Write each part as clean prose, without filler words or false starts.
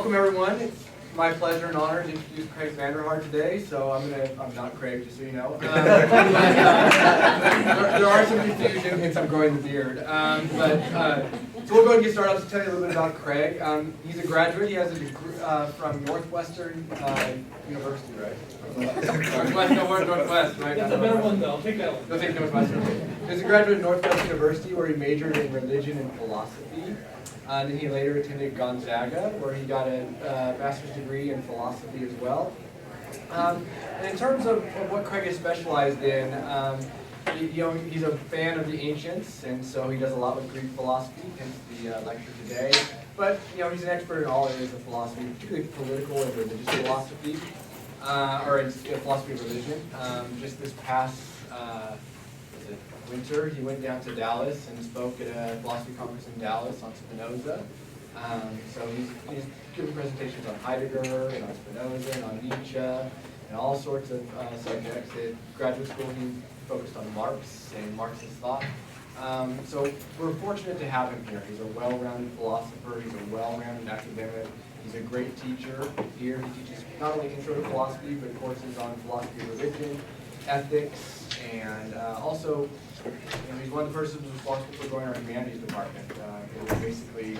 welcome everyone. It's my pleasure and honor to introduce Craig Vander Hart today. So I'm not Craig, just so you know. There are some confusion since I'm growing the beard. So we'll go ahead and get started. I'll just tell you a little bit about Craig. He's a graduate. He has a degree from Northwestern University, right? Northwest, right? That's a better one though. I'll take that one. You'll take Northwestern. He's a graduate at Northwestern University where he majored in religion and philosophy. And then he later attended Gonzaga, where he got a master's degree in philosophy as well. And in terms of what Craig is specialized in, he's a fan of the ancients, and so he does a lot with Greek philosophy, hence the lecture today. But he's an expert in all areas of philosophy, particularly political and religious philosophy, or in philosophy of religion. Just this past winter, he went down to Dallas and spoke at a philosophy conference in Dallas on Spinoza. So he's given presentations on Heidegger and on Spinoza and on Nietzsche and all sorts of subjects. At graduate school, he focused on Marx and Marxist thought. So we're fortunate to have him here. He's a well-rounded philosopher. He's a well-rounded academic. He's a great teacher here. He teaches not only intro to philosophy, but courses on philosophy of religion, ethics, and also he's one of the persons responsible for growing our humanities department. It was basically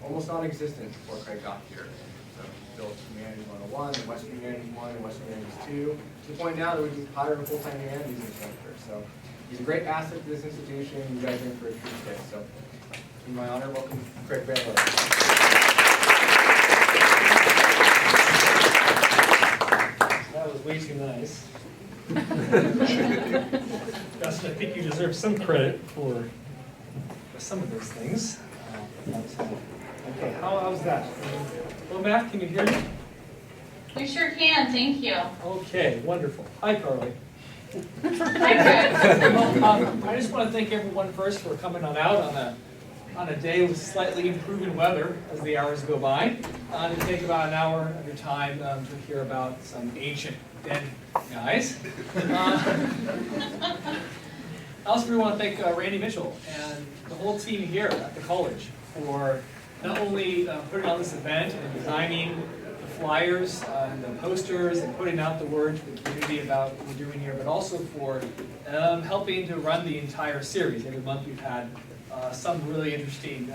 almost non-existent before Craig got here. So he built Humanities 101, and Western Humanities 1, and Western Humanities 2, to the point now that we can hire a full-time humanities instructor. So he's a great asset to this institution. You guys are in for a treat today. So in my honor, welcome Craig Vander Hart. That was way too nice. Dustin, I think you deserve some credit for some of those things. Okay, how's that? Hello, Matt, can you hear me? We sure can, thank you. Okay, wonderful. Hi, Carly. Hi, Craig. Well, I just want to thank everyone first for coming on out on a day with slightly improving weather as the hours go by. To take about an hour of your time to hear about some ancient dead guys. I also really want to thank Randy Mitchell and the whole team here at the college for not only putting on this event and designing the flyers and the posters and putting out the word to the community about what we're doing here, but also for helping to run the entire series. Every month we've had some really interesting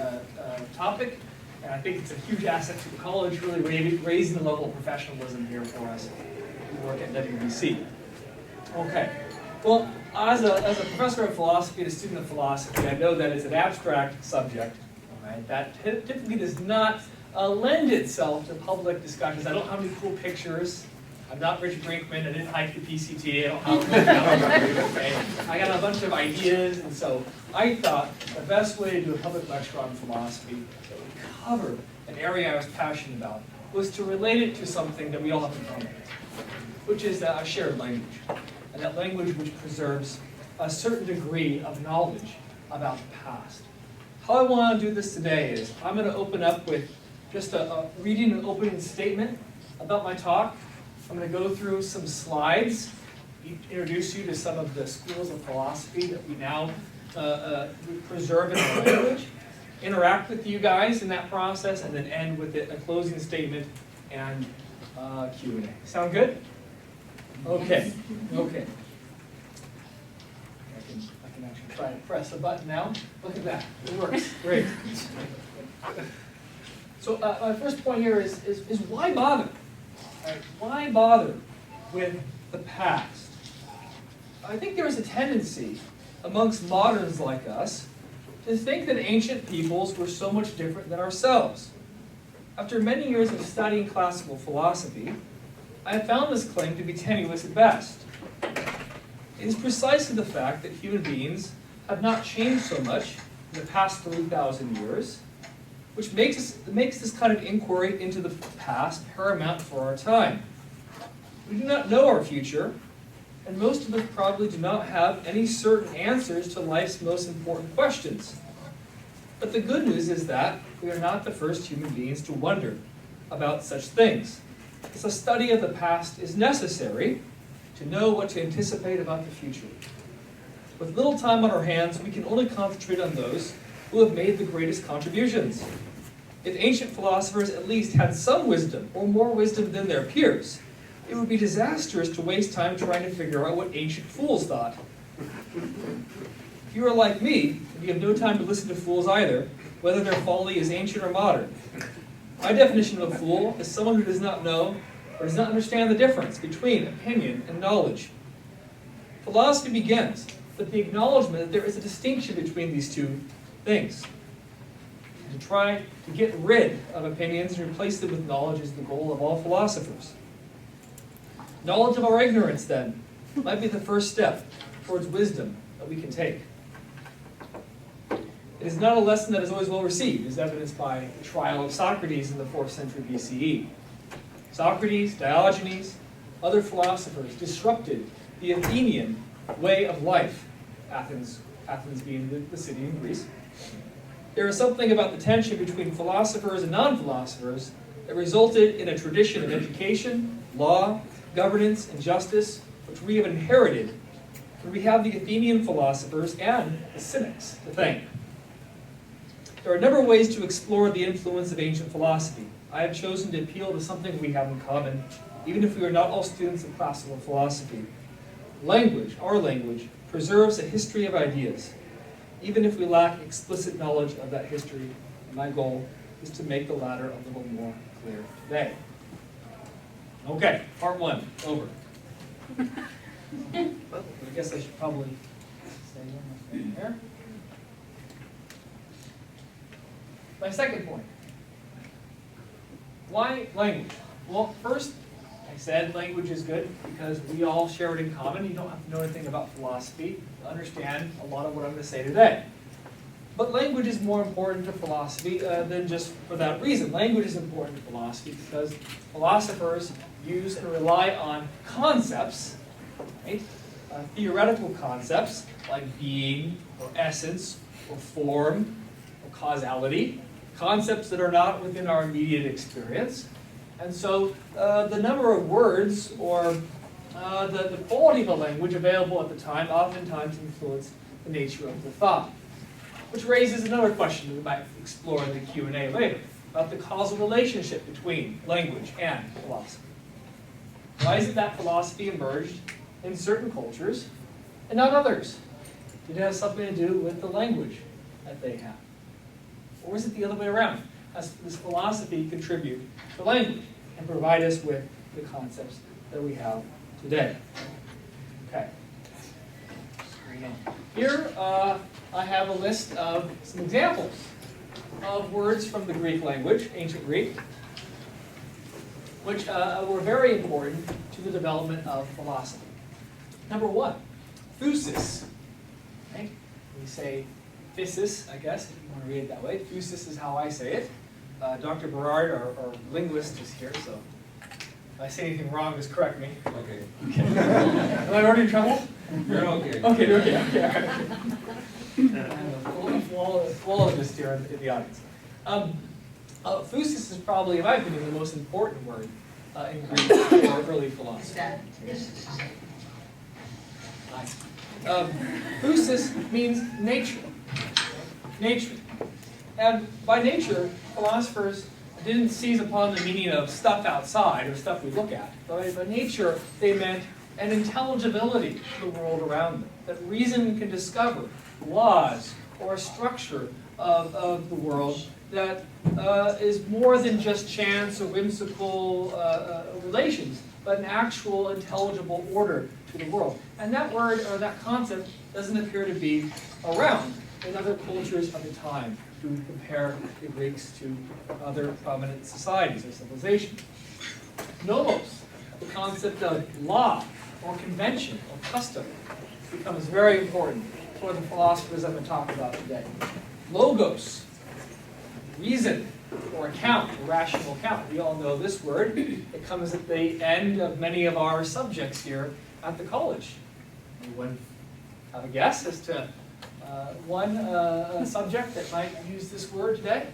topic, and I think it's a huge asset to the college, really raising the level of professionalism here for us who work at WVC. Okay, well, as a professor of philosophy and a student of philosophy, I know that it's an abstract subject, right, that typically does not lend itself to public discussions. I don't have any cool pictures. I'm not Rich Brinkman. I didn't hike the PCT. I don't have okay. I got a bunch of ideas, and so I thought the best way to do a public lecture on philosophy that would cover an area I was passionate about was to relate it to something that we all have in common, which is a shared language, and that language which preserves a certain degree of knowledge about the past. How I want to do this today is I'm going to open up with just reading an opening statement about my talk. I'm going to go through some slides, introduce you to some of the schools of philosophy that we now preserve in our language, interact with you guys in that process, and then end with a closing statement and Q&A. Sound good? Okay. Okay. I can actually try and press a button now. Look at that. It works. Great. So my first point here is why bother? Right? Why bother with the past? I think there is a tendency amongst moderns like us to think that ancient peoples were so much different than ourselves. After many years of studying classical philosophy, I have found this claim to be tenuous at best. It is precisely the fact that human beings have not changed so much in the past 3,000 years, which makes this kind of inquiry into the past paramount for our time. We do not know our future, and most of us probably do not have any certain answers to life's most important questions. But the good news is that we are not the first human beings to wonder about such things. So a study of the past is necessary to know what to anticipate about the future. With little time on our hands, we can only concentrate on those who have made the greatest contributions. If ancient philosophers at least had some wisdom, or more wisdom than their peers, it would be disastrous to waste time trying to figure out what ancient fools thought. If you are like me, and you have no time to listen to fools either, whether their folly is ancient or modern. My definition of a fool is someone who does not know or does not understand the difference between opinion and knowledge. Philosophy begins with the acknowledgement that there is a distinction between these two things. To try to get rid of opinions and replace them with knowledge is the goal of all philosophers. Knowledge of our ignorance, then, might be the first step towards wisdom that we can take. It is not a lesson that is always well received, as evidenced by the trial of Socrates in the 4th century BCE. Socrates, Diogenes, other philosophers disrupted the Athenian way of life, Athens being the city in Greece. There is something about the tension between philosophers and non-philosophers that resulted in a tradition of education, law, governance, and justice, which we have inherited, and we have the Athenian philosophers and the cynics to thank. There are a number of ways to explore the influence of ancient philosophy. I have chosen to appeal to something we have in common, even if we are not all students of classical philosophy. Language, our language, preserves a history of ideas, even if we lack explicit knowledge of that history. And my goal is to make the latter a little more clear today. Okay, part 1, over. I guess I should probably say one more thing here. My second point. Why language? Well, first, I said language is good because we all share it in common. You don't have to know anything about philosophy to understand a lot of what I'm going to say today. But language is more important to philosophy than just for that reason. Language is important to philosophy because philosophers use and rely on concepts, right? Theoretical concepts like being, or essence, or form, or causality, concepts that are not within our immediate experience. And so the number of words or the quality of the language available at the time oftentimes influence the nature of the thought. Which raises another question that we might explore in the Q&A later, about the causal relationship between language and philosophy. Why is it that philosophy emerged in certain cultures and not others? Did it have something to do with the language that they have? Or is it the other way around? Does philosophy contribute to language and provide us with the concepts that we have today? Okay. Here I have a list of some examples of words from the Greek language, ancient Greek, which were very important to the development of philosophy. Number 1, thusis. Right? We say physis, I guess, if you want to read it that way. Thusis is how I say it. Dr. Berard, our linguist, is here, so if I say anything wrong, just correct me. Okay. Am I already in trouble? You're okay. Okay. Full of this here in the audience. Thusis is probably, in my opinion, the most important word in Greek for early philosophy. Nice. Thusis means nature. Nature. And by nature, philosophers didn't seize upon the meaning of stuff outside or stuff we look at. By nature, they meant an intelligibility to the world around them, that reason can discover laws or a structure of the world that is more than just chance or whimsical relations, but an actual intelligible order to the world. And that word or that concept doesn't appear to be around in other cultures of the time to compare the Greeks to other prominent societies or civilizations. Nomos, the concept of law or convention or custom, becomes very important for the philosophers I'm going to talk about today. Logos, reason or account, or rational account. We all know this word. It comes at the end of many of our subjects here at the college. Anyone have a guess as to one subject that might use this word today?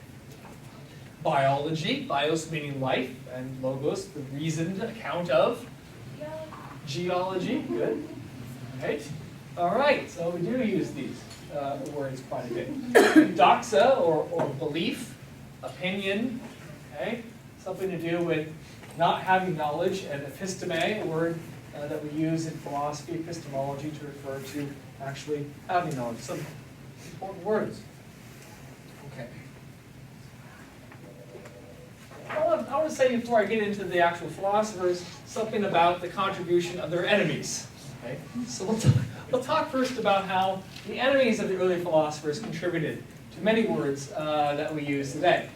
Biology, bios meaning life, and logos, the reasoned account of. Geology, good. Right? All right, so we do use these words quite a bit. Doxa, or belief, opinion, okay? Something to do with not having knowledge, and episteme, a word that we use in philosophy, epistemology, to refer to actually having knowledge. Some important words. Okay. I want to say before I get into the actual philosophers, something about the contribution of their enemies. Okay? So we'll talk first about how the enemies of the early philosophers contributed to many words that we use today.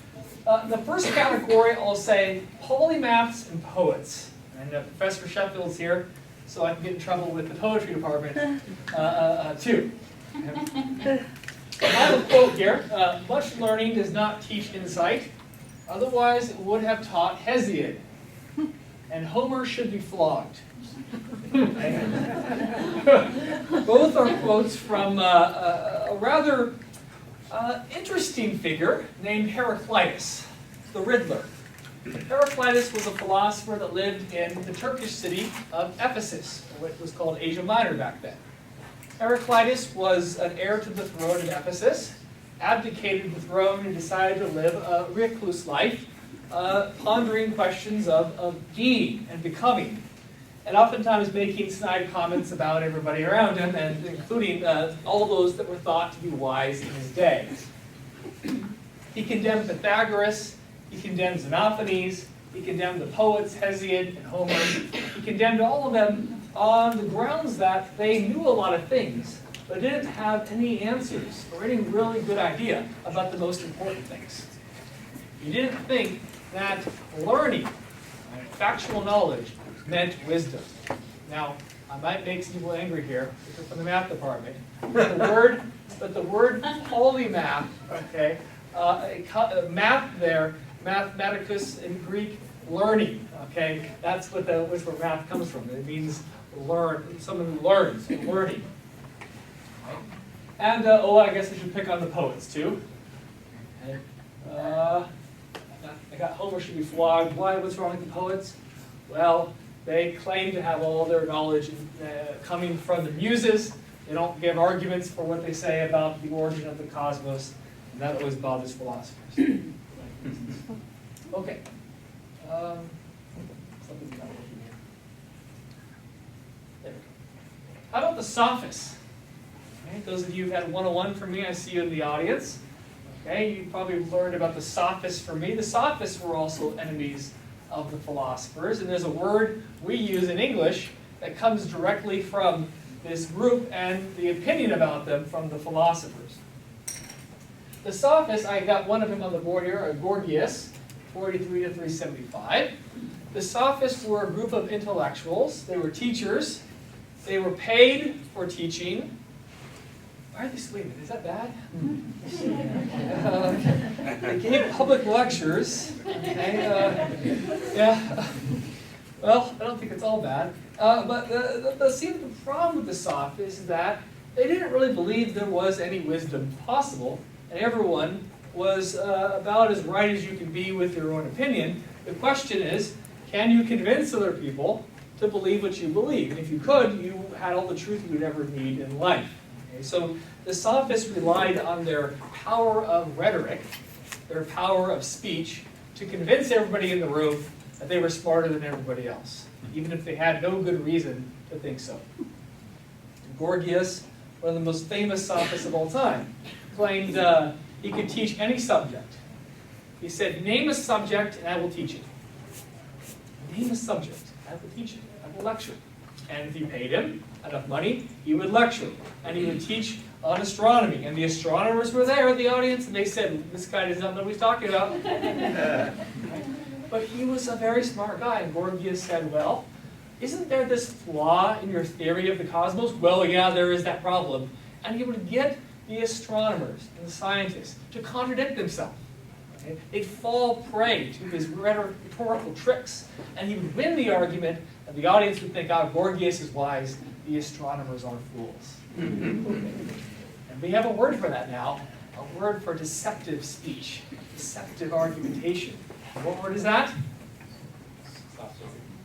The first category, I'll say polymaths and poets. And Professor Sheffield's here, so I can get in trouble with the poetry department too. I have a quote here. Much learning does not teach insight. Otherwise, it would have taught Hesiod. And Homer should be flogged. Both are quotes from a rather interesting figure named Heraclitus, the Riddler. Heraclitus was a philosopher that lived in the Turkish city of Ephesus, what was called Asia Minor back then. Heraclitus was an heir to the throne of Ephesus, abdicated the throne and decided to live a recluse life, pondering questions of being and becoming, and oftentimes making snide comments about everybody around him, and including all those that were thought to be wise in his day. He condemned Pythagoras, he condemned Xenophanes, he condemned the poets Hesiod and Homer. He condemned all of them on the grounds that they knew a lot of things, but didn't have any answers or any really good idea about the most important things. He didn't think that learning, factual knowledge, meant wisdom. Now, I might make some people angry here, if you're from the math department, but the word polymath, okay, math there, mathematicus in Greek, learning, okay, that's where math comes from. It means learn, someone who learns, learning. Okay. And, I guess I should pick on the poets too. Okay. I got Homer should be flogged. Why? What's wrong with the poets? Well, they claim to have all their knowledge coming from the muses. They don't give arguments for what they say about the origin of the cosmos, and that always bothers philosophers. Okay. Something's not working here. There we go. How about the sophists? Okay, those of you who've had 101 from me, I see you in the audience. Okay, you probably learned about the sophists from me. The sophists were also enemies of the philosophers, and there's a word we use in English that comes directly from this group and the opinion about them from the philosophers. The sophists, I got one of them on the board here, Gorgias, 43 to 375. The sophists were a group of intellectuals. They were teachers. They were paid for teaching. Why are they sleeping? Is that bad? They gave public lectures. Okay, yeah. Well, I don't think it's all bad. But the problem with the sophists is that they didn't really believe there was any wisdom possible, and everyone was about as right as you can be with your own opinion. The question is, can you convince other people to believe what you believe? And if you could, you had all the truth you would ever need in life. Okay, so the sophists relied on their power of rhetoric, their power of speech, to convince everybody in the room that they were smarter than everybody else, even if they had no good reason to think so. Gorgias, one of the most famous sophists of all time, claimed he could teach any subject. He said, name a subject and I will teach it. Name a subject, I will teach it, I will lecture. And if you paid him enough money, he would lecture. And he would teach on astronomy. And the astronomers were there in the audience, and they said, this guy does not know what he's talking about. But he was a very smart guy. And Gorgias said, well, isn't there this flaw in your theory of the cosmos? Well, yeah, there is that problem. And he would get the astronomers and the scientists to contradict themselves. Okay? They'd fall prey to his rhetorical tricks. And he would win the argument, and the audience would think, oh, Gorgias is wise, the astronomers are fools. And we have a word for that now, a word for deceptive speech, deceptive argumentation. And what word is that?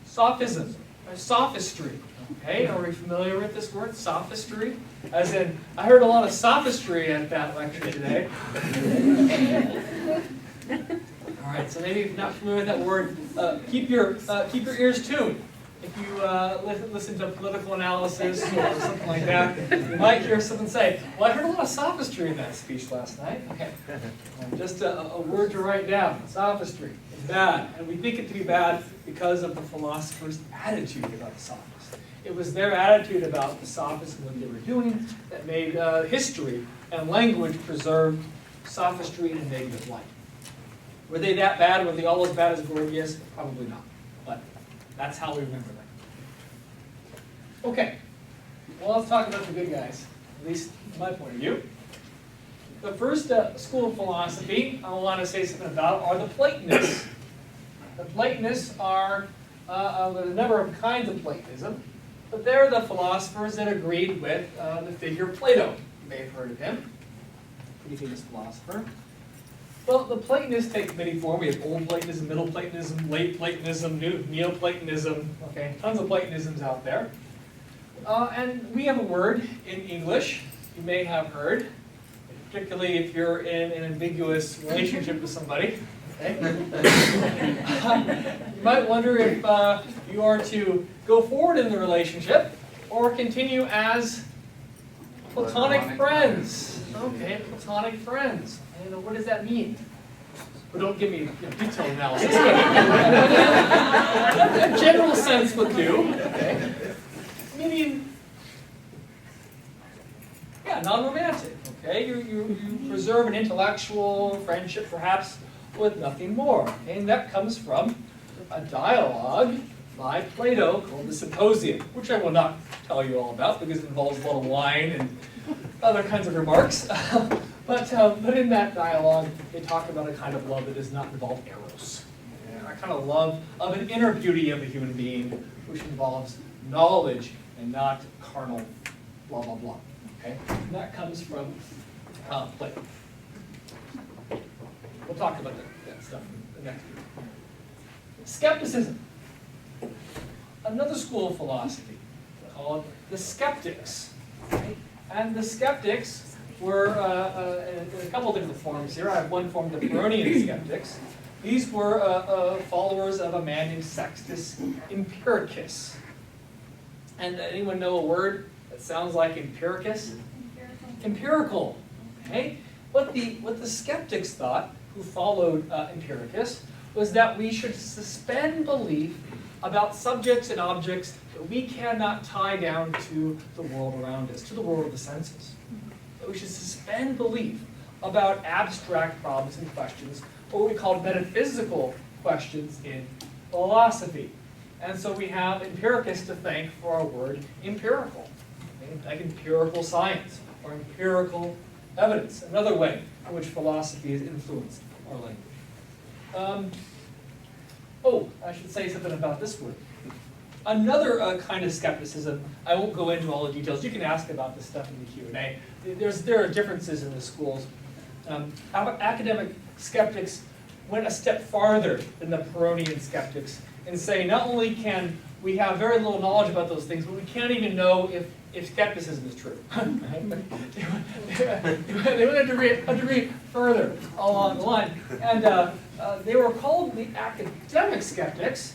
Sophism, or sophistry. Okay, are we familiar with this word, sophistry? As in, I heard a lot of sophistry at that lecture today. right, so maybe if you're not familiar with that word, keep your ears tuned. If you listen to political analysis or something like that, you might hear someone say, well, I heard a lot of sophistry in that speech last night. Okay, just a word to write down. Sophistry is bad, and we think it to be bad because of the philosophers' attitude about the sophists. It was their attitude about the sophists and what they were doing that made history and language preserve sophistry in a negative light. Were they that bad? Were they all as bad as Gorgias? Probably not. But that's how we remember them. Okay, well, let's talk about the good guys, at least from my point of view. The first school of philosophy I want to say something about are the Platonists. The Platonists are, there's a number of kinds of Platonism, but they're the philosophers that agreed with the figure Plato. You may have heard of him, pretty famous philosopher. Well, the Platonists take many forms. We have Old Platonism, Middle Platonism, Late Platonism, Neoplatonism, okay, tons of Platonisms out there. And we have a word in English you may have heard, particularly if you're in an ambiguous relationship with somebody. Okay? You might wonder if you are to go forward in the relationship or continue as platonic friends. Okay, platonic friends. And what does that mean? Well, don't give me detailed analysis. A general sense would do. Okay. Meaning, yeah, non-romantic. Okay, you preserve an intellectual friendship, perhaps, with nothing more. Okay? And that comes from a dialogue by Plato called the Symposium, which I will not tell you all about because it involves a lot of wine and other kinds of remarks. But in that dialogue, they talk about a kind of love that does not involve eros. A kind of love of an inner beauty of a human being, which involves knowledge and not carnal blah, blah, blah. Okay? And that comes from Plato. We'll talk about that stuff next week. Skepticism. Another school of philosophy called the Skeptics. Right? And the Skeptics were in a couple different forms here. I have one form, the Pyrrhonian Skeptics. These were followers of a man named Sextus Empiricus. And anyone know a word that sounds like empiricus? Empirical. Okay? What the skeptics thought, who followed Empiricus, was that we should suspend belief about subjects and objects that we cannot tie down to the world around us, to the world of the senses. That we should suspend belief about abstract problems and questions, or what we call metaphysical questions in philosophy. And so we have Empiricus to thank for our word empirical, okay? Like empirical science or empirical evidence, another way in which philosophy has influenced our language. I should say something about this word. Another kind of skepticism, I won't go into all the details. You can ask about this stuff in the Q&A. There are differences in the schools. Academic skeptics went a step farther than the Pyrrhonian skeptics and say not only can we have very little knowledge about those things, but we can't even know if skepticism is true. They went a degree further along the line. And they were called the academic skeptics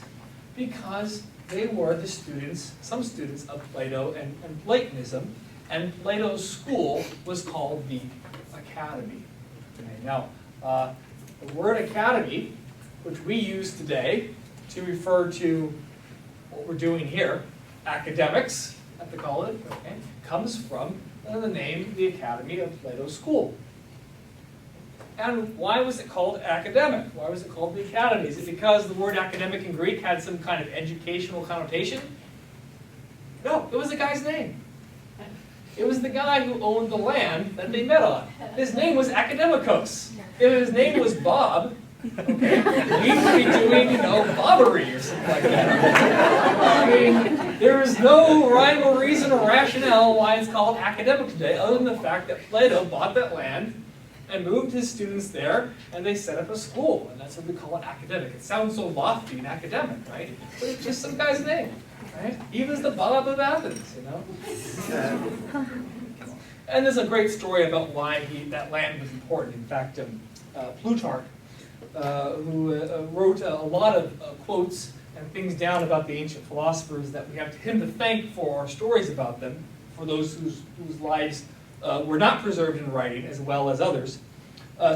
because they were the students, some students of Plato and Platonism, and Plato's school was called the Academy. Okay, now, the word academy, which we use today to refer to what we're doing here, academics at the college, okay, comes from the name, the Academy of Plato's school. And why was it called academic? Why was it called the Academy? Is it because the word academic in Greek had some kind of educational connotation? No, it was the guy's name. It was the guy who owned the land that they met on. His name was Academicos. If his name was Bob, okay, he would be doing, bobbery or something like that. I mean, there is no rhyme or reason or rationale why it's called academic today, other than the fact that Plato bought that land and moved his students there, and they set up a school, and that's what we call it academic. It sounds so lofty and academic, right? But it's just some guy's name, right? He was the Bob of Athens, And there's a great story about why that land was important. In fact, Plutarch who wrote a lot of quotes and things down about the ancient philosophers that we have him to thank for our stories about them, for those whose lives were not preserved in writing, as well as others,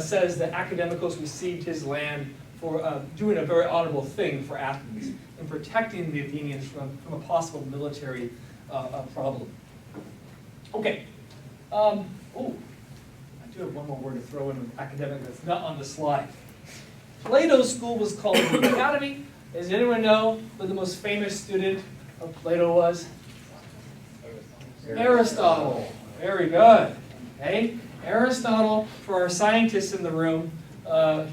says that Academicos received his land for doing a very honorable thing for Athens in protecting the Athenians from a possible military problem. Okay. Oh, I do have one more word to throw in with academic that's not on the slide. Plato's school was called the Academy. Does anyone know who the most famous student of Plato was? Aristotle. Very good. Okay. Aristotle, for our scientists in the room,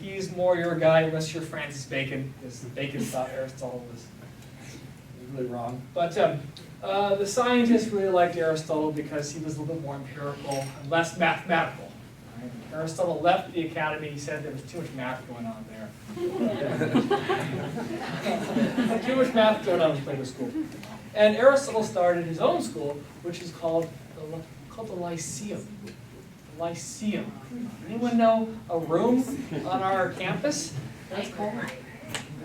he's more your guy unless you're Francis Bacon, because Bacon thought Aristotle was really wrong. But the scientists really liked Aristotle because he was a little bit more empirical and less mathematical. Right? Aristotle left the academy. He said there was too much math going on there. Too much math going on in Plato school. And Aristotle started his own school, which is called the Lyceum. Lyceum. Anyone know a room on our campus? That's called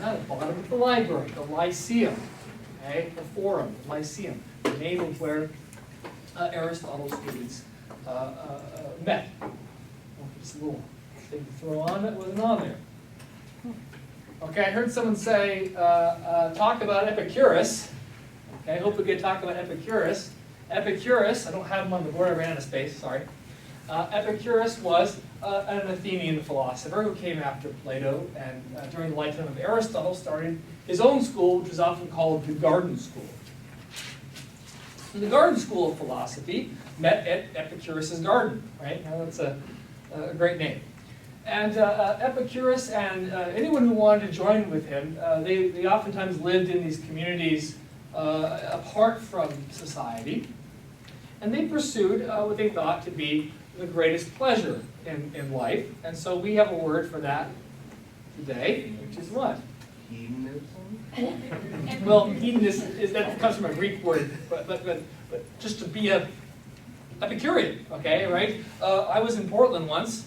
at the bottom of the library, the Lyceum. Okay, the Forum, Lyceum, the name of where Aristotle's students met. Just a little thing to throw on that wasn't on there. Okay, I heard someone say, talk about Epicurus. Okay, I hope we get to talk about Epicurus. Epicurus, I don't have him on the board, I ran out of space, sorry. Epicurus was an Athenian philosopher who came after Plato and during the lifetime of Aristotle started his own school, which is often called the Garden School. And the Garden School of Philosophy met at Epicurus's garden, right? Now that's a great name. And Epicurus and anyone who wanted to join with him, they oftentimes lived in these communities apart from society. And they pursued what they thought to be the greatest pleasure in life. And so we have a word for that today, which is what? Hedonism? Well, hedonist that comes from a Greek word, but just to be a Epicurean, okay, right? I was in Portland once,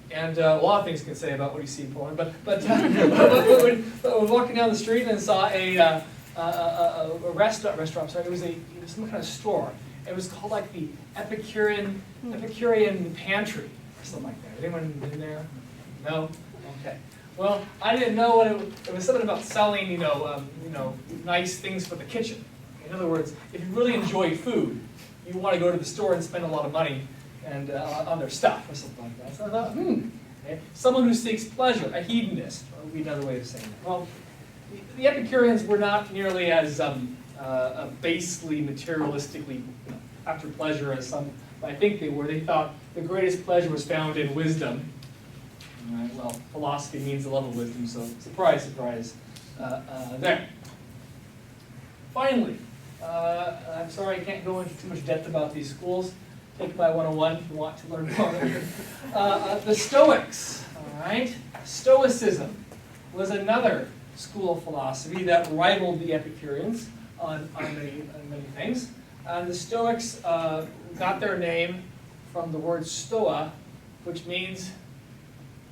and a lot of things you can say about what you see in Portland, but I was walking down the street and saw a restaurant, sorry, it was some kind of store. It was called like the Epicurean Pantry or something like that. Anyone in there? No? Okay. Well, I didn't know what it was something about selling, nice things for the kitchen. In other words, if you really enjoy food, you want to go to the store and spend a lot of money and on their stuff or something like that. So I thought, okay. Someone who seeks pleasure, a hedonist, would be another way of saying that. Well, the Epicureans were not nearly as basely, materialistically after pleasure as some I think they were. They thought the greatest pleasure was found in wisdom. Right, well, philosophy means a level of wisdom, so surprise, surprise there. Finally, I'm sorry I can't go into too much depth about these schools. Take my 101 if you want to learn more. The Stoics, all right? Stoicism was another school of philosophy that rivaled the Epicureans on many things. And the Stoics got their name from the word stoa, which means,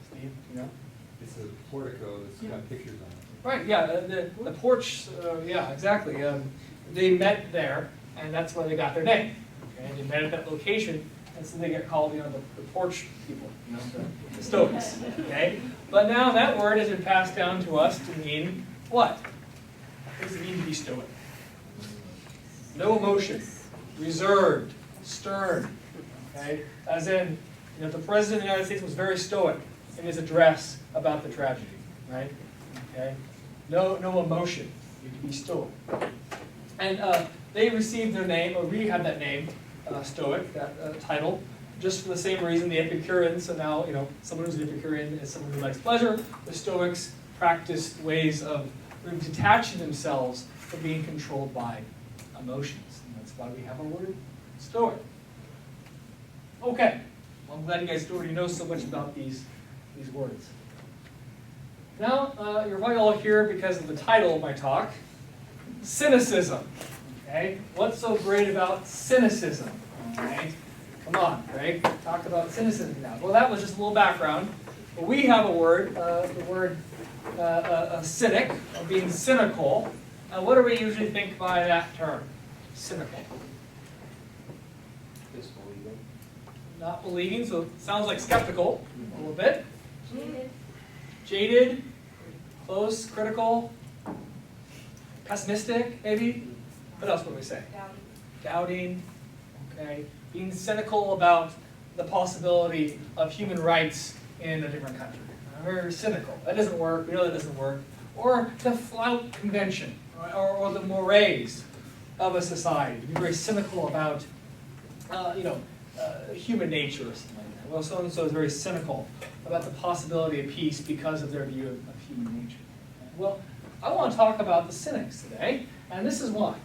Steve, you know? It's a portico that's got pictures on it. Right, yeah, the porch, yeah, exactly. They met there, and that's where they got their name. Okay? They met at that location, and so they get called, the porch people, the Stoics. Okay? But now that word has been passed down to us to mean what? What does it mean to be Stoic? No emotion, reserved, stern. Okay? As in, the President of the United States was very stoic in his address about the tragedy. Right? Okay? No emotion. You can be stoic. And they received their name, or we have that name, Stoic, that title, just for the same reason the Epicureans. So now, someone who's an Epicurean is someone who likes pleasure. The Stoics practiced ways of detaching themselves from being controlled by emotions. And that's why we have our word Stoic. Okay. Well, I'm glad you guys already know so much about these words. Now, you're probably all here because of the title of my talk, Cynicism. Okay? What's so great about cynicism? All right? Come on, Greg, talk about cynicism now. Well, that was just a little background. we have a word, the word cynic, or being cynical. And what do we usually think by that term? Cynical. Disbelieving. Not believing, so it sounds like skeptical a little bit. Jaded. Jaded, close, critical, pessimistic, maybe. What else would we say? Doubting, okay. Being cynical about the possibility of human rights in a different country. Very cynical. That doesn't work, we know that doesn't work. Or to flout convention, or the mores of a society. To be very cynical about, human nature or something like that. Well, so-and-so is very cynical about the possibility of peace because of their view of human nature. Well, I want to talk about the cynics today, and this is why.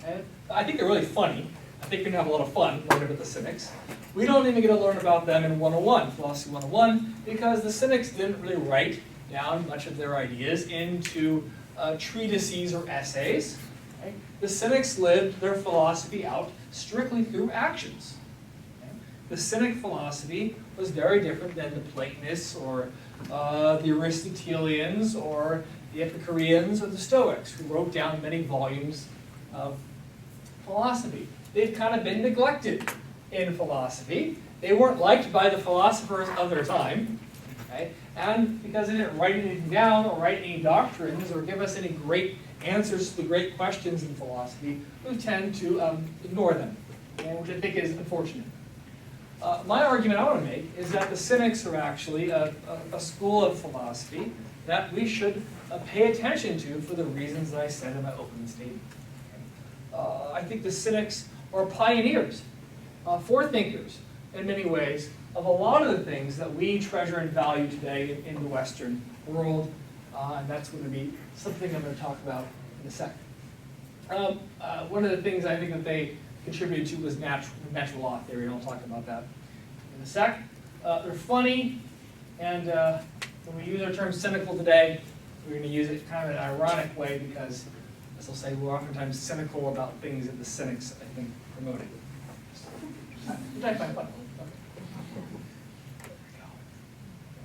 Okay? I think they're really funny. I think you're going to have a lot of fun learning about the cynics. We don't even get to learn about them in 101, Philosophy 101, because the cynics didn't really write down much of their ideas into treatises or essays. Okay? The cynics lived their philosophy out strictly through actions. Okay? The cynic philosophy was very different than the Platonists or the Aristotelians or the Epicureans or the Stoics, who wrote down many volumes of philosophy. They've kind of been neglected in philosophy. They weren't liked by the philosophers of their time, okay? And because they didn't write anything down or write any doctrines or give us any great answers to the great questions in philosophy, we tend to ignore them, which I think is unfortunate. My argument I want to make is that the cynics are actually a school of philosophy that we should pay attention to for the reasons that I said in my opening statement. I think the cynics are pioneers, forethinkers in many ways, of a lot of the things that we treasure and value today in the Western world, and that's going to be something I'm going to talk about in a second. One of the things I think that they contributed to was natural law theory, and I'll talk about that in a sec. They're funny, and when we use our term cynical today, we're going to use it kind of in an ironic way because, as I'll say, we're oftentimes cynical about things that the cynics, I think, promoted. Which I find fun.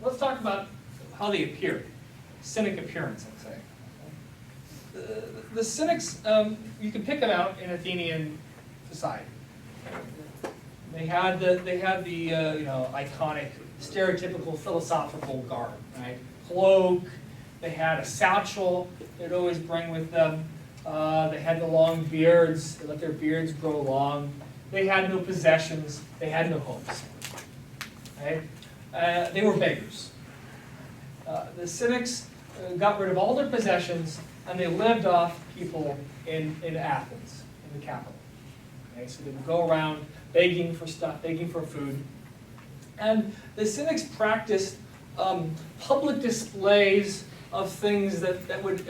Let's talk about how they appeared. Cynic appearance, I'd say. The cynics, you can pick them out in Athenian society. They had the iconic, stereotypical philosophical garb, right? Cloak. They had a satchel they'd always bring with them. They had the long beards. They let their beards grow long. They had no possessions. They had no homes. Right? They were beggars. The cynics got rid of all their possessions, and they lived off people in Athens, in the capital. Okay? So they would go around begging for stuff, begging for food. And the cynics practiced public displays of things that would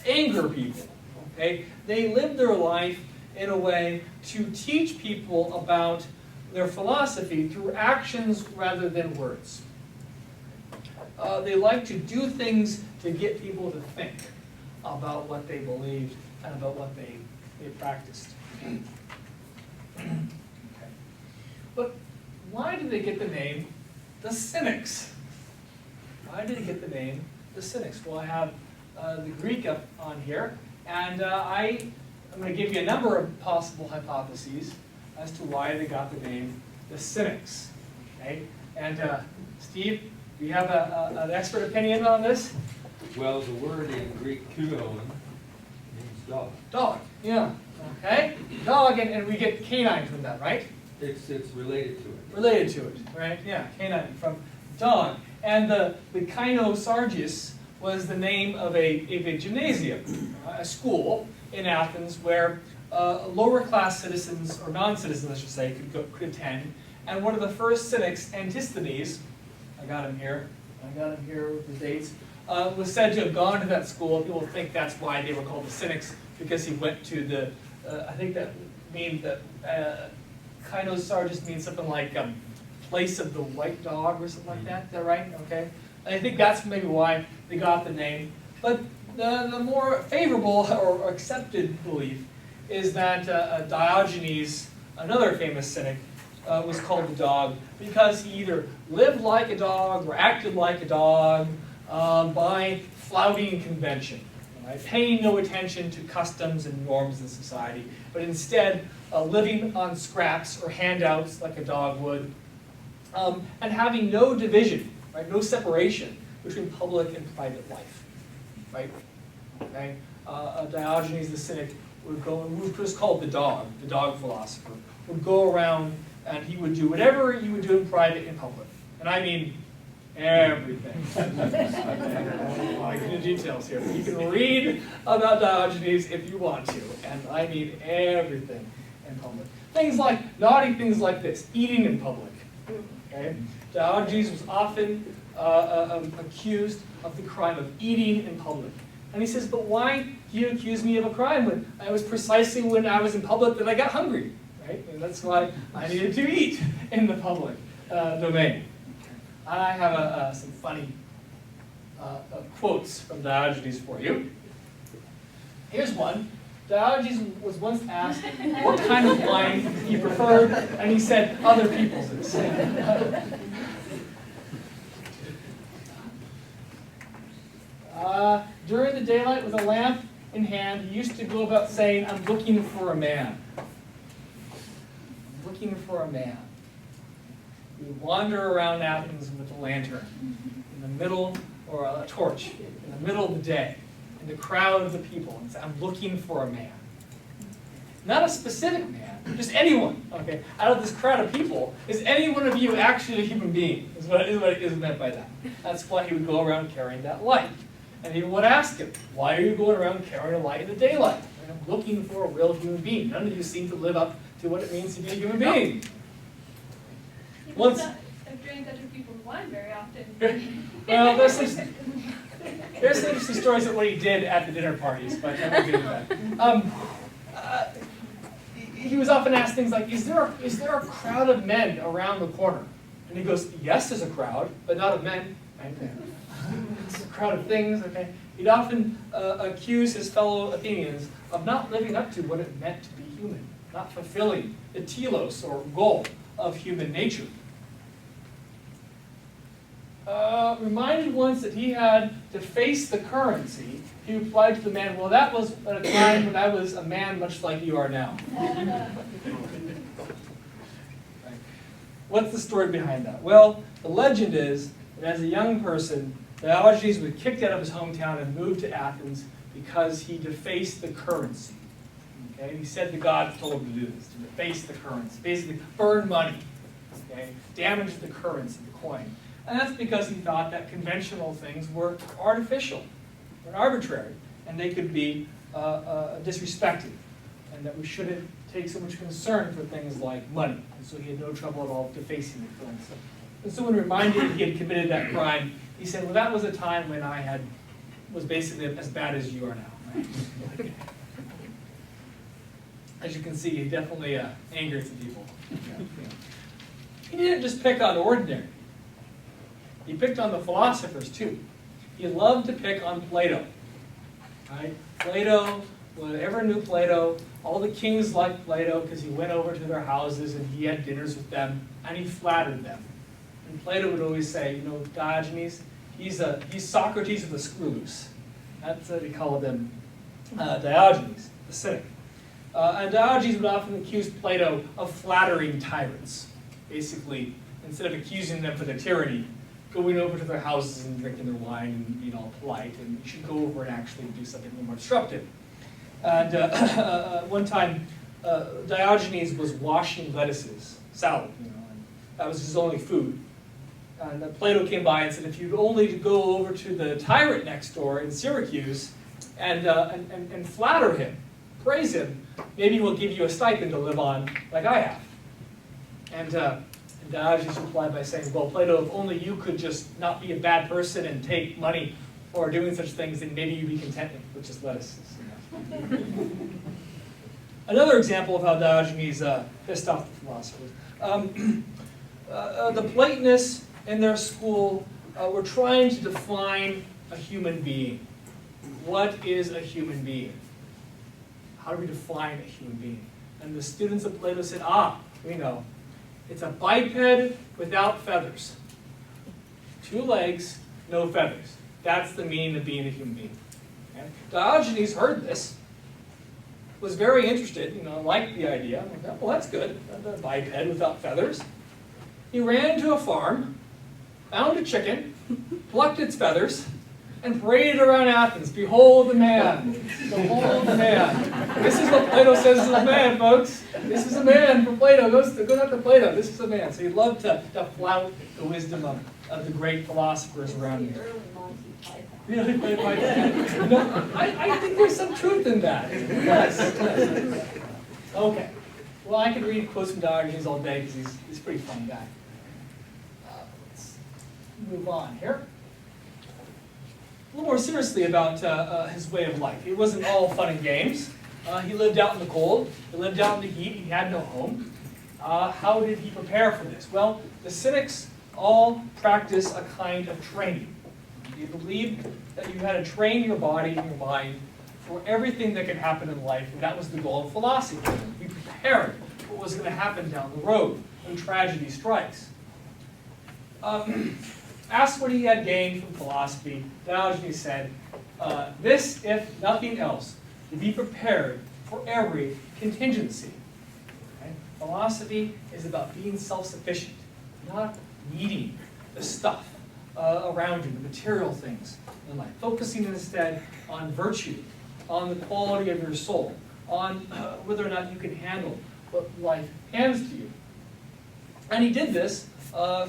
anger people. Okay? They lived their life in a way to teach people about their philosophy through actions rather than words. They like to do things to get people to think about what they believed and about what they practiced. Okay. But why did they get the name the Cynics? Why did they get the name the Cynics? Well, I have the Greek up on here, and I'm going to give you a number of possible hypotheses as to why they got the name the Cynics. Okay? And Steve, do you have an expert opinion on this? Well, the word in Greek kuon means dog. Dog, yeah. Okay? Dog, and we get canine from that, right? It's related to it. Related to it, right? Yeah, canine from dog. And the Kynosargius was the name of a gymnasium, a school in Athens where lower class citizens, or non-citizens I should say, could attend. And one of the first cynics, Antisthenes, I got him here with the dates, was said to have gone to that school. People think that's why they were called the Cynics, because he went to the, I think that means that Kynosargius means something like place of the white dog or something like that. Is that right? Okay. And I think that's maybe why they got the name. But the more favorable or accepted belief is that Diogenes, another famous cynic, was called the dog because he either lived like a dog or acted like a dog by flouting convention, right? Paying no attention to customs and norms in society, but instead living on scraps or handouts like a dog would, and having no division, right? No separation between public and private life, right? Okay? Diogenes the Cynic would go, who was called the dog philosopher, would go around and he would do whatever you would do in private and public. And I mean everything. I won't get into details here. You can read about Diogenes if you want to, and I mean everything in public. Things like, naughty things like this, eating in public. Okay? Diogenes was often accused of the crime of eating in public. And he says, but why do you accuse me of a crime when it was precisely when I was in public that I got hungry, right? And that's why I needed to eat in the public domain. I have some funny quotes from Diogenes for you. Here's one. Diogenes was once asked what kind of wine he preferred, and he said, other people's. During the daylight with a lamp in hand, he used to go about saying, I'm looking for a man. I'm looking for a man. He would wander around Athens with a lantern in the middle, or a torch, in the middle of the day, in the crowd of the people, and say, I'm looking for a man. Not a specific man, just anyone. Okay, out of this crowd of people, is any one of you actually a human being? Is what is meant by that. That's why he would go around carrying that light. And he would ask him, why are you going around carrying a light in the daylight? And I'm looking for a real human being. None of you seem to live up to what it means to be a human being. He does not drink other people's wine very often. Well, there's some interesting stories of what he did at the dinner parties, but I won't get into that. He was often asked things like, is there a crowd of men around the corner? And he goes, yes, there's a crowd, but not of men. Right there. It's a crowd of things, okay? He'd often accuse his fellow Athenians of not living up to what it meant to be human, not fulfilling the telos, or goal, of human nature. Reminded once that he had to face the currency, he replied to the man, well, that was at a time when I was a man much like you are now. Right. What's the story behind that? Well, the legend is that as a young person, Diogenes was kicked out of his hometown and moved to Athens because he defaced the currency. Okay? He said the god told him to do this, to deface the currency, basically burn money, okay? Damage the currency, the coin. And that's because he thought that conventional things were artificial, or arbitrary, and they could be disrespected, and that we shouldn't take so much concern for things like money. And so he had no trouble at all defacing the currency. And someone reminded him he had committed that crime. He said, well, that was a time when I was basically as bad as you are now. Right? As you can see, he definitely angered some people. He didn't just pick on ordinary. He picked on the philosophers too. He loved to pick on Plato. Right? Plato, whoever knew Plato, all the kings liked Plato because he went over to their houses and he had dinners with them and he flattered them. And Plato would always say, you know, Diogenes, he's Socrates of the screw loose. That's what he called him, Diogenes, the cynic. And Diogenes would often accuse Plato of flattering tyrants. Basically, instead of accusing them for their tyranny, going over to their houses and drinking their wine and being all polite, and you should go over and actually do something a little more disruptive. And one time, Diogenes was washing lettuces, salad, you know, and that was his only food. And Plato came by and said, if you'd only go over to the tyrant next door in Syracuse and flatter him, praise him, maybe he'll give you a stipend to live on like I have. And Diogenes replied by saying, well, Plato, if only you could just not be a bad person and take money for doing such things, then maybe you'd be content with just lettuces. You know? Another example of how Diogenes pissed off the philosophers. The Platonists in their school were trying to define a human being. What is a human being? How do we define a human being? And the students of Plato said, we know. It's a biped without feathers. 2 legs, no feathers. That's the meaning of being a human being. Okay? Diogenes heard this, was very interested, liked the idea. Well, that's good, a biped without feathers. He ran to a farm, found a chicken, plucked its feathers, and paraded around Athens. Behold the man. Behold the man. This is what Plato says is a man, folks. This is a man for Plato. Go out to Plato. This is a man. So he loved to flout the wisdom of the great philosophers around him. Really? No, I think there's some truth in that. Yes. Okay. Well, I could read quotes from Diogenes all day because he's a pretty funny guy. Let's move on here. A little more seriously about his way of life. It wasn't all fun and games. He lived out in the cold. He lived out in the heat. He had no home. How did he prepare for this? Well, the Cynics all practice a kind of training. They believed that you had to train your body and your mind for everything that could happen in life, and that was the goal of philosophy. Be prepared for what was going to happen down the road when tragedy strikes. Asked what he had gained from philosophy, Diogenes said, this, if nothing else, to be prepared for every contingency. Okay? Philosophy is about being self-sufficient, not needing the stuff around you, the material things in life. Focusing instead on virtue, on the quality of your soul, on whether or not you can handle what life hands to you. And he did this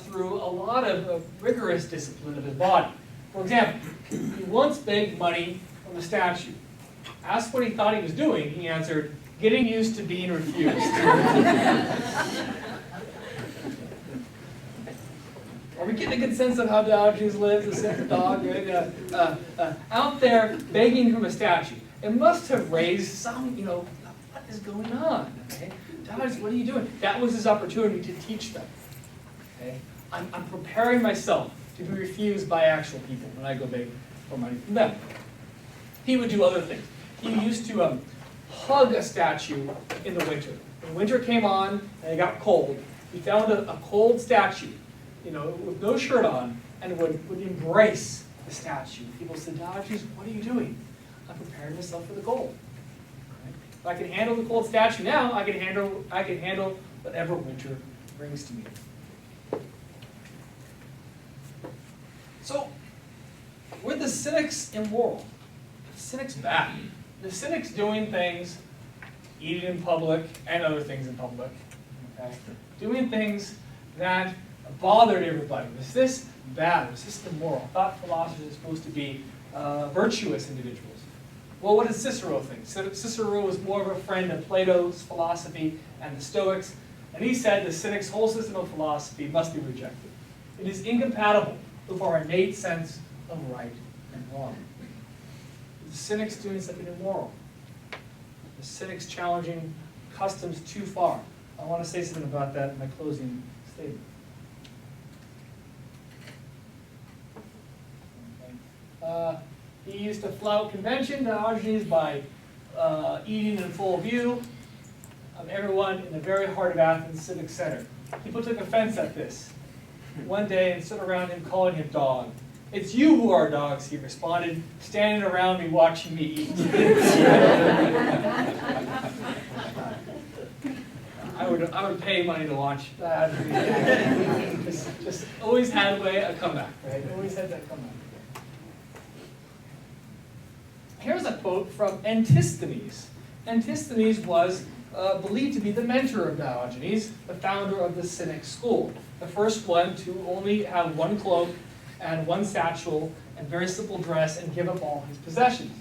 through a lot of rigorous discipline of his body. For example, he once begged money from a statue. Asked what he thought he was doing, he answered, getting used to being refused. Are we getting a good sense of how Diogenes lives, the simple dog, right? Out there begging from a statue? It must have raised some, what is going on? Okay? Diogenes, what are you doing? That was his opportunity to teach them. Okay? I'm preparing myself to be refused by actual people when I go beg for money from them. He would do other things. He used to hug a statue in the winter. When winter came on and it got cold, he found a cold statue, with no shirt on, and would embrace the statue. People said, Diogenes, what are you doing? I'm preparing myself for the cold. Right? If I can handle the cold statue now, I can handle whatever winter brings to me. So, were the Cynics immoral? The Cynics bad? The Cynics doing things, eating in public and other things in public, okay? Doing things that bothered everybody. Was this bad? Was this immoral? I thought philosophers are supposed to be virtuous individuals. Well, what does Cicero think? Cicero was more of a friend of Plato's philosophy and the Stoics, and he said the Cynics' whole system of philosophy must be rejected. It is incompatible with our innate sense of right and wrong. The Cynics doing something immoral. The Cynics challenging customs too far. I want to say something about that in my closing statement. Okay. He used to flout convention, Diogenes, by eating in full view of everyone in the very heart of Athens Civic Center. People took offense at this one day and stood around him calling him dog. It's you who are dogs, he responded, standing around me watching me eat. I would pay money to watch that. just always had a comeback, right? Always had that comeback. Here's a quote from Antisthenes. Antisthenes was believed to be the mentor of Diogenes, the founder of the Cynic school. The first one to only have one cloak and one satchel and very simple dress and give up all his possessions.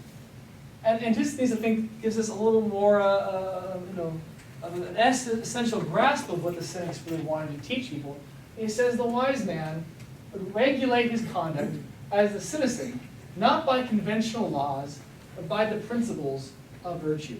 And Antisthenes, I think, gives us a little more, of an essential grasp of what the Cynics really wanted to teach people. He says the wise man would regulate his conduct as a citizen, not by conventional laws, but by the principles of virtue.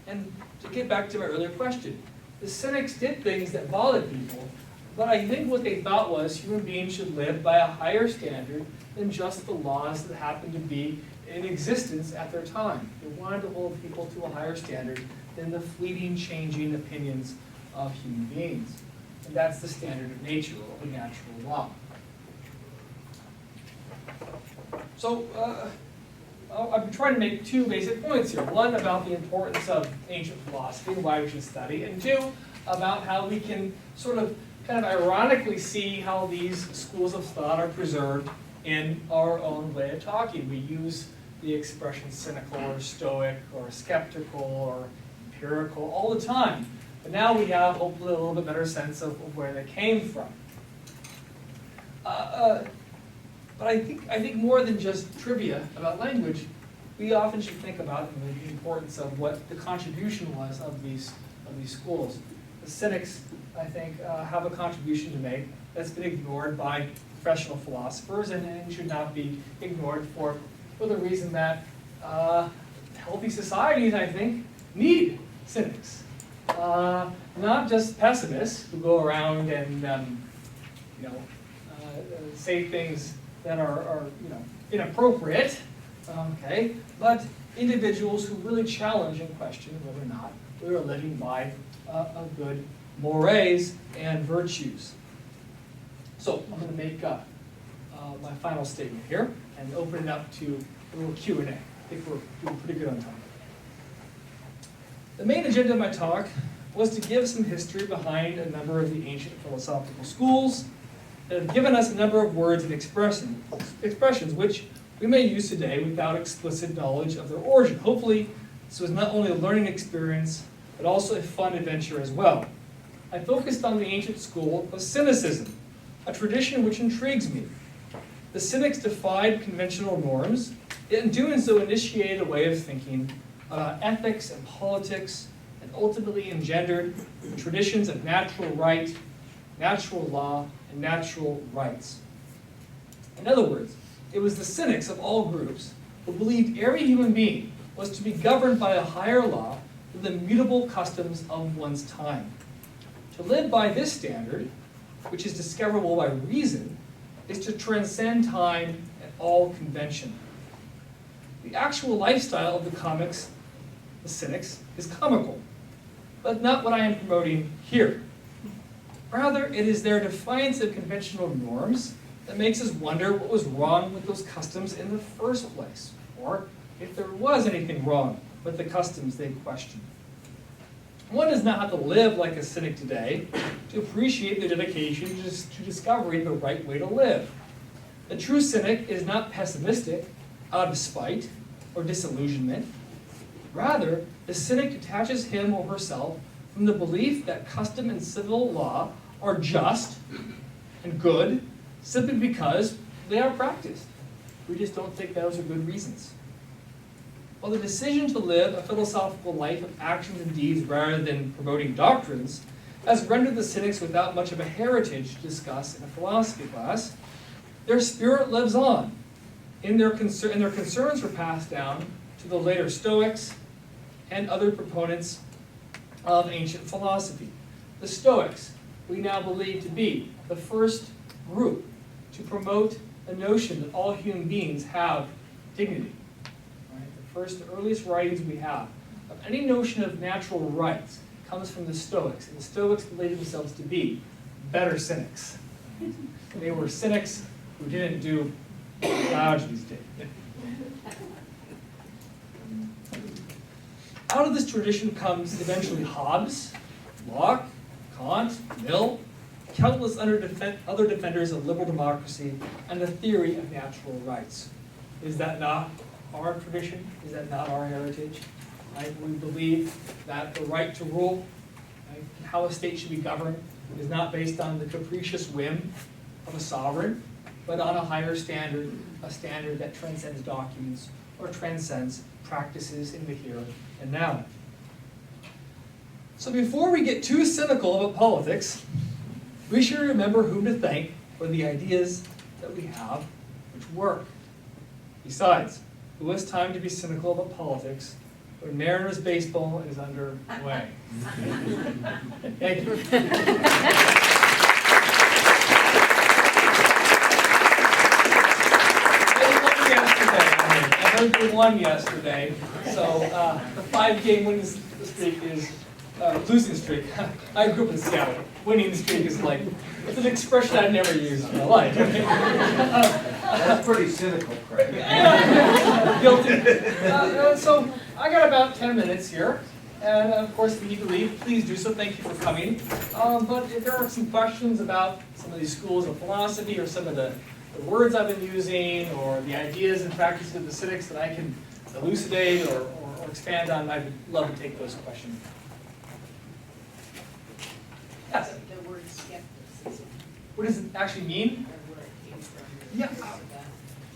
And to get back to my earlier question, the Cynics did things that bothered people, but I think what they thought was human beings should live by a higher standard than just the laws that happened to be in existence at their time. They wanted to hold people to a higher standard than the fleeting, changing opinions of human beings. And that's the standard of nature, or the natural law. So I've been trying to make two basic points here. One, about the importance of ancient philosophy and why we should study. And two, about how we can sort of kind of ironically see how these schools of thought are preserved in our own way of talking. We use the expression cynical or stoic or skeptical or empirical all the time. But now we have hopefully a little bit better sense of where they came from. But I think more than just trivia about language, we often should think about the importance of what the contribution was of these schools. The cynics, I think, have a contribution to make that's been ignored by professional philosophers and should not be ignored for the reason that healthy societies, I think, need cynics. Not just pessimists who go around and say things that are inappropriate, okay, but individuals who really challenge and question whether or not we are living by a good mores and virtues. So I'm going to make my final statement here and open it up to a little Q&A. I think we're doing pretty good on time. The main agenda of my talk was to give some history behind a number of the ancient philosophical schools that have given us a number of words and expressions which we may use today without explicit knowledge of their origin. Hopefully, this was not only a learning experience, but also a fun adventure as well. I focused on the ancient school of cynicism, a tradition which intrigues me. The Cynics defied conventional norms, yet in doing so initiated a way of thinking about ethics and politics, and ultimately engendered traditions of natural right, natural law, and natural rights. In other words, it was the Cynics of all groups who believed every human being was to be governed by a higher law than the mutable customs of one's time. To live by this standard, which is discoverable by reason, is to transcend time and all convention. The actual lifestyle of the Cynics, is comical, but not what I am promoting here. Rather, it is their defiance of conventional norms that makes us wonder what was wrong with those customs in the first place, or if there was anything wrong with the customs they questioned. One does not have to live like a cynic today to appreciate the dedication to discovering the right way to live. The true cynic is not pessimistic out of spite or disillusionment. Rather, the cynic detaches him or herself from the belief that custom and civil law are just and good simply because they are practiced. We just don't think those are good reasons. While the decision to live a philosophical life of actions and deeds rather than promoting doctrines has rendered the Cynics without much of a heritage to discuss in a philosophy class, their spirit lives on, and their concerns were passed down to the later Stoics and other proponents of ancient philosophy. The Stoics, we now believe to be the first group to promote the notion that all human beings have dignity. First, the earliest writings we have of any notion of natural rights comes from the Stoics, and the Stoics believed themselves to be better cynics. They were cynics who didn't do Diogenes did. Out of this tradition comes eventually Hobbes, Locke, Kant, Mill, countless other defenders of liberal democracy and the theory of natural rights. Is that not our tradition? Is that not our heritage? Right? We believe that the right to rule, right, how a state should be governed, is not based on the capricious whim of a sovereign, but on a higher standard, a standard that transcends documents or transcends practices in the here and now. So before we get too cynical about politics, we should remember whom to thank for the ideas that we have which work. Besides, who has time to be cynical about politics when Mariners baseball is underway? Thank you. I heard they won yesterday, so the 5-game winning streak is losing streak. I grew up in Seattle. Winning streak is like, it's an expression I've never used in my life. That's pretty cynical, Craig. Guilty. So I got about 10 minutes here. And of course, if you need to leave, please do so. Thank you for coming. But if there are some questions about some of these schools of philosophy or some of the words I've been using or the ideas and practices of the Cynics that I can elucidate or expand on, I would love to take those questions. Yes? The word skepticism. What does it actually mean? Or where it came from. Yeah.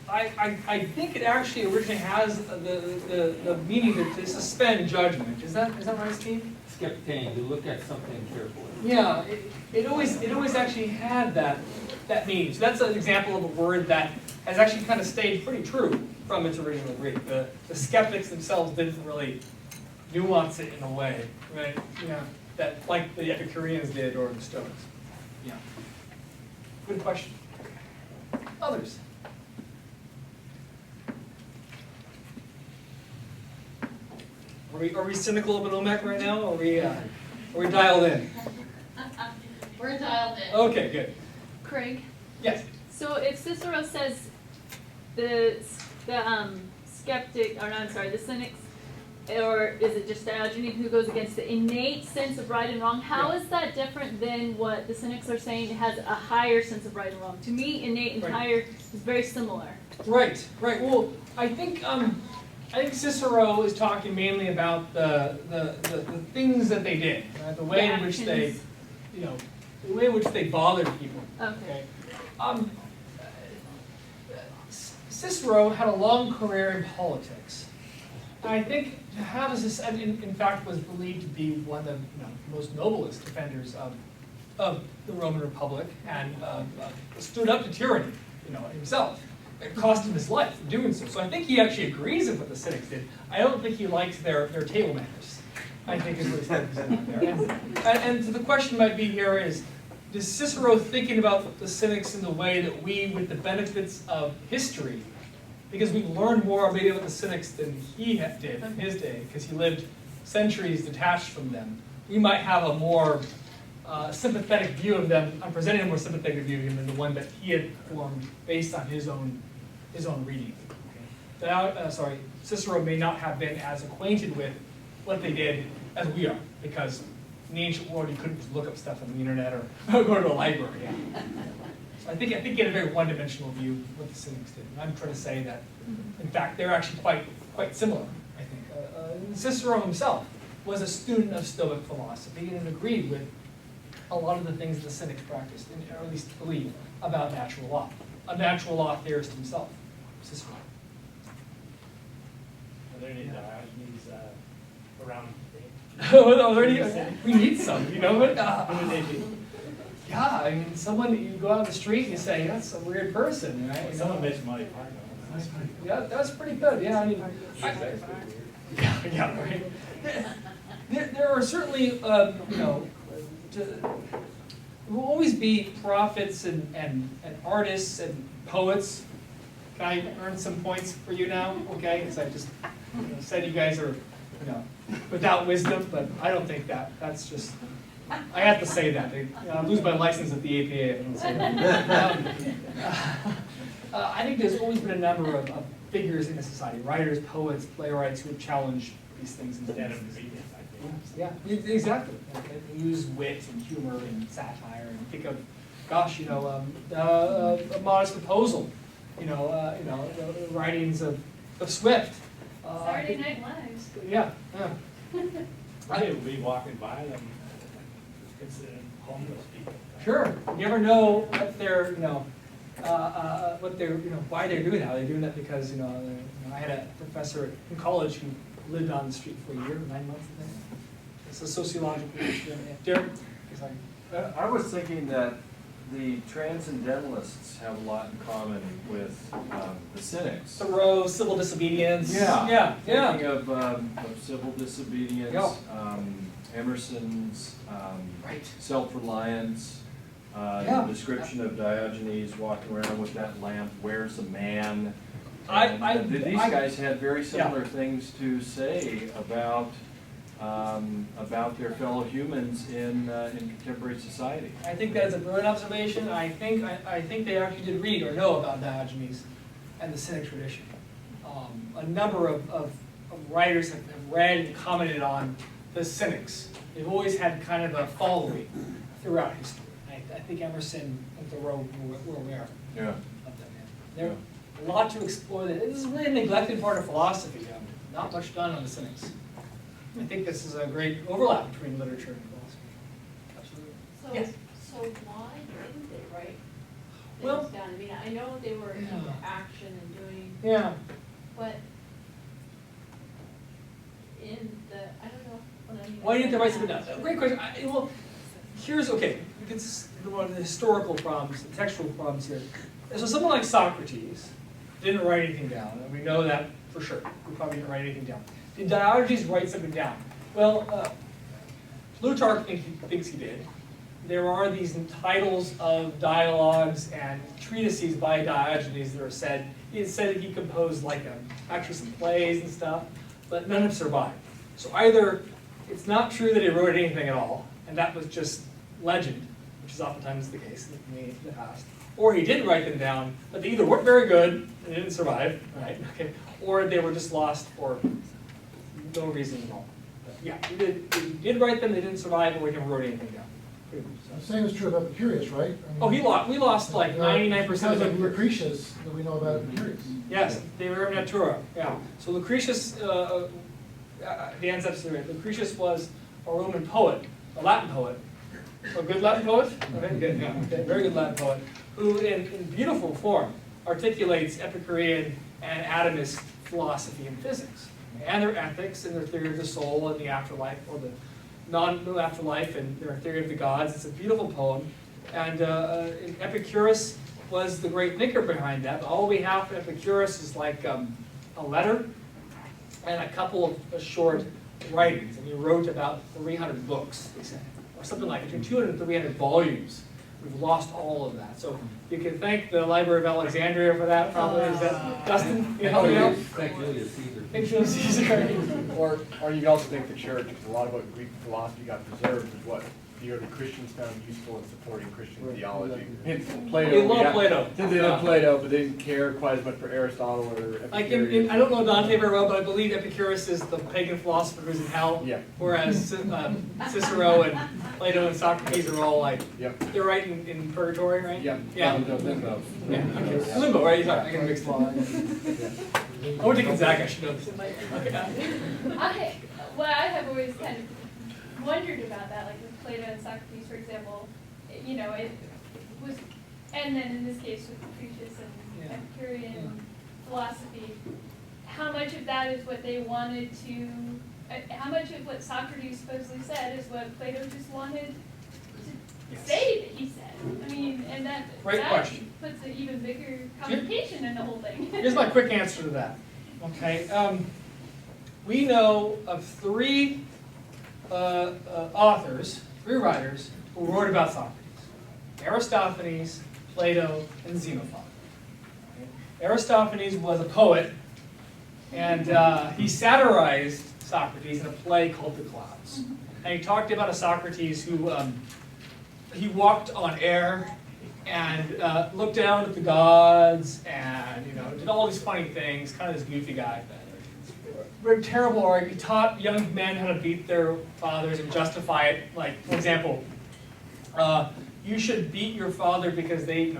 I think it actually originally has the meaning to suspend judgment. Is that right, Steve? Skeptane, to look at something carefully. Yeah, it always actually had that meaning. So that's an example of a word that has actually kind of stayed pretty true from its original Greek. The skeptics themselves didn't really nuance it in a way, right? Yeah, that like the Epicureans did or the Stoics. Yeah. Good question. Others. Are we cynical of an OMEC right now? Or are we dialed in? We're dialed in. Okay, good. Craig, Yes. so if Cicero says the skeptic, or no, I'm sorry, the cynics, or is it just Diogenes who goes against the innate sense of right and wrong? How is that different than what the cynics are saying? It has a higher sense of right and wrong. To me, innate and Right. higher is very similar. Right. Well, I think Cicero is talking mainly about the things that they did, right? The way in which they, actions. the way in which they bothered people. Okay. Cicero had a long career in politics. And I think in fact, was believed to be one of the most noblest defenders of the Roman Republic and stood up to tyranny, himself. It cost him his life for doing so. So I think he actually agrees with what the Cynics did. I don't think he likes their table manners. I think is what he's focusing on there. And so the question might be here is Cicero thinking about the Cynics in the way that we, with the benefits of history, because we've learned more maybe about the Cynics than he did in his day, because he lived centuries detached from them, we might have a more sympathetic view of them. I'm presenting a more sympathetic view of him than the one that he had formed based on his own reading. Okay. Cicero may not have been as acquainted with what they did as we are, because in the ancient world you couldn't just look up stuff on the internet or go to a library. Yeah. So I think he had a very one-dimensional view of what the Cynics did. And I'm trying to say that, in fact, they're actually quite similar, I think. Cicero himself was a student of Stoic philosophy and agreed with a lot of the things the Cynics practiced, or at least believed, about natural law. A natural law theorist himself, Cicero. Are there any Diogenes around? We need some, but yeah, I mean, you go out on the street and you say, that's a weird person, right? Someone mentioned Monty Python. Yeah, that's pretty good. Yeah, I mean, right. There are certainly, will always be prophets and artists and poets. Can I earn some points for you now? Okay, because I just said you guys are, without wisdom, but I don't think that's just. I have to say that. I'll lose my license at the APA if I don't say that. I think there's always been a number of figures in a society, writers, poets, playwrights, who have challenged these things instead of the media. Yeah, exactly. They use wit and humor and satire, and think of, gosh, a modest proposal. The writings of Swift. Saturday Night Lives. Yeah. I would be walking by them, considered homeless people. Sure. You never know what they're, why they're doing that. Are they doing that because, I had a professor in college who lived on the street for a year, 9 months, I think. It's a sociological experiment. Derek? Sorry. I was thinking that the transcendentalists have a lot in common with the Cynics. Thoreau, civil disobedience. Yeah. Yeah. Thinking of civil disobedience, Yeah. Emerson's Right. self-reliance, Yeah. the description of Diogenes walking around with that lamp, where's the man? These guys had very similar things to say about about their fellow humans in contemporary society. I think that's a brilliant observation. I think they actually did read or know about Diogenes and the Cynic tradition. A number of writers have read and commented on the Cynics. They've always had kind of a following throughout history. I think Emerson and Thoreau were aware Yeah. of them. There's a lot to explore there. This is really a neglected part of philosophy. Not much done on the Cynics. I think this is a great overlap between literature and philosophy. Absolutely. So, Yes. so why didn't they write Well- things down? I mean, I know they were into Yeah. action and doing, Yeah. but in the, I don't know. What I mean, Why didn't they write something down? Great question. Well, here's, okay, it's one of the historical problems, the textual problems here. So someone like Socrates didn't write anything down, and we know that for sure. He probably didn't write anything down. Did Diogenes write something down? Well, Plutarch thinks he did. There are these titles of dialogues and treatises by Diogenes that are said. It's said that he composed like actually some plays and stuff, but none have survived. So either it's not true that he wrote anything at all, and that was just legend, which is oftentimes the case in the past, or he did write them down, but they either weren't very good and they didn't survive, right? Okay, or they were just lost for no reason at all. But yeah, he did write them, they didn't survive, or he never wrote anything down. The same is true about Epicurus, right? I mean, Oh, we lost like 99% because of of Epicurus. Lucretius that we know about Epicurus. Yes, they were in Natura, yeah. So Lucretius, the ancestors are right. Lucretius was a Roman poet, a Latin poet. A good Latin poet? Okay, good, yeah, okay, very good Latin poet, who in beautiful form articulates Epicurean and atomist philosophy and physics, and their ethics and their theory of the soul and the afterlife, or the no afterlife, and their theory of the gods. It's a beautiful poem. And Epicurus was the great thinker behind that. All we have from Epicurus is like a letter and a couple of short writings. And he wrote about 300 books, they say, or something like it, between 200 and 300 volumes. We've lost all of that. So you can thank the Library of Alexandria for that, probably. Is that Dustin? You help me out? Thank Julius Caesar. Thank Julius Caesar. Or you can also thank the church, because a lot of what Greek philosophy got preserved is what the early Christians found useful in supporting Christian theology. Hence Plato. They love Plato. They love Plato, but they didn't care quite as much for Aristotle or Epicurus. Like I don't know Dante very well, but I believe Epicurus is the pagan philosopher who's in hell. Yeah. Whereas Cicero and Plato and Socrates are all like, Yep. they're right in purgatory, right? Yep. Yeah. Limbo. Yeah. Okay. Limbo, right? I got mixed up. I went to Gonzaga. I should know this. Okay. I have always kind of wondered about that, like with Plato and Socrates, for example, you know, it was, and then in this case with Lucretius and Yeah. Epicurean philosophy, how much of that is what they wanted to, how much of what Socrates supposedly said is what Plato just wanted to Yes. say that he said? I mean, and that, Great that question. puts an even bigger complication in the whole thing. Here's my quick answer to that. Okay. We know of three authors, three writers, who wrote about Socrates. Aristophanes, Plato, and Xenophon. Okay. Aristophanes was a poet, and he satirized Socrates in a play called The Clouds. And he talked about a Socrates who he walked on air and looked down at the gods and did all these funny things, kind of this goofy guy. Very terrible art. He taught young men how to beat their fathers and justify it. Like, for example, you should beat your father because he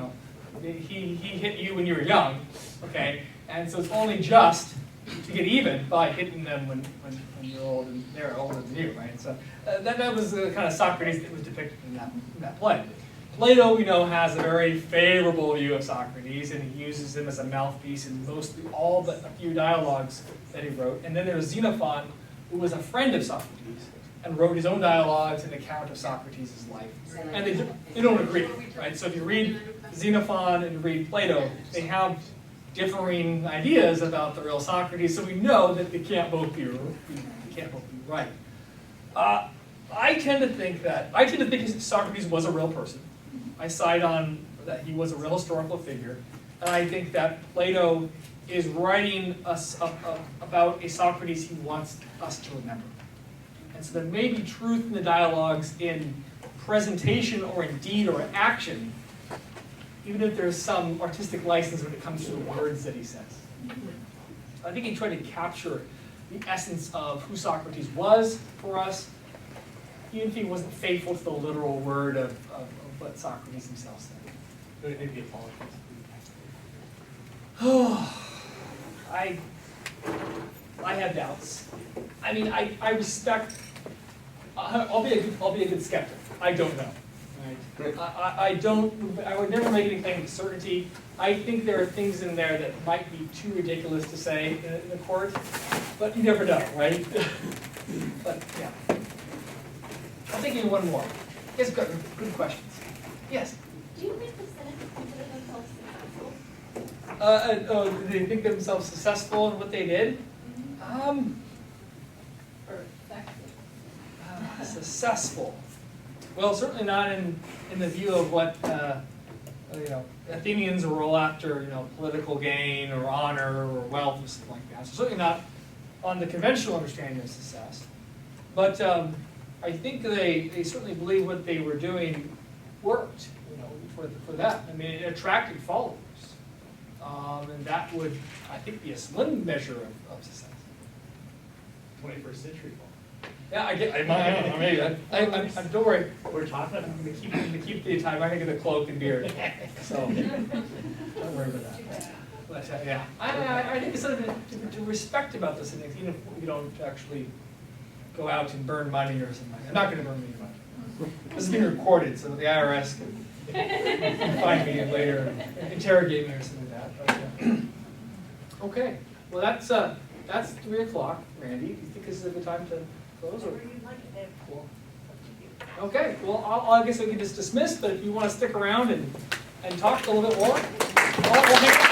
hit you when you were young, okay? And so it's only just to get even by hitting them when you're old and they're older than you, right? So that was the kind of Socrates that was depicted in that play. Plato, we know, has a very favorable view of Socrates, and he uses him as a mouthpiece in mostly all but a few dialogues that he wrote. And then there's Xenophon, who was a friend of Socrates, and wrote his own dialogues and account of Socrates' life. And they don't agree, right? So if you read Xenophon and you read Plato, they have differing ideas about the real Socrates, so we know that they can't both be right. I tend to think Socrates was a real person. I side on that he was a real historical figure, and I think that Plato is writing us about a Socrates he wants us to remember. And And so there may be truth in the dialogues in presentation or in deed or action, even if there's some artistic license when it comes to the words that he says. I think he tried to capture the essence of who Socrates was for us, even if he wasn't faithful to the literal word of what Socrates himself said. Maybe apologies. I have doubts. I mean, I respect. I'll be a good skeptic. I don't know. Right? I don't. I would never make any claim to certainty. I think there are things in there that might be too ridiculous to say in the court, but you never know, right? But yeah. I'm thinking one more. Yes, good questions. Yes. Do you think the cynics consider themselves successful? Do they think themselves successful in what they did? Or effective. Successful. Well, certainly not in the view of what Athenians were all after, political gain or honor or wealth or something like that. So certainly not on the conventional understanding of success. But I think they certainly believe what they were doing worked, for them. I mean, it attracted followers, and that would, I think, be a slim measure of success. 21st century. Yeah, I get. I'm don't worry. We're talking about. I'm gonna keep the time. I'm gonna get the cloak and beard. So don't worry about that. But yeah, I think it's something to respect about this, and even if you don't actually go out and burn money or something. I'm not going to burn any money. This is being recorded, so the IRS can find me later and interrogate me or something like that. But, okay, well that's 3 o'clock, Randy. Do you think this is a good time to close? Or? Cool. Okay, well I guess we can just dismiss, but if you want to stick around and talk a little bit more, we'll hang out.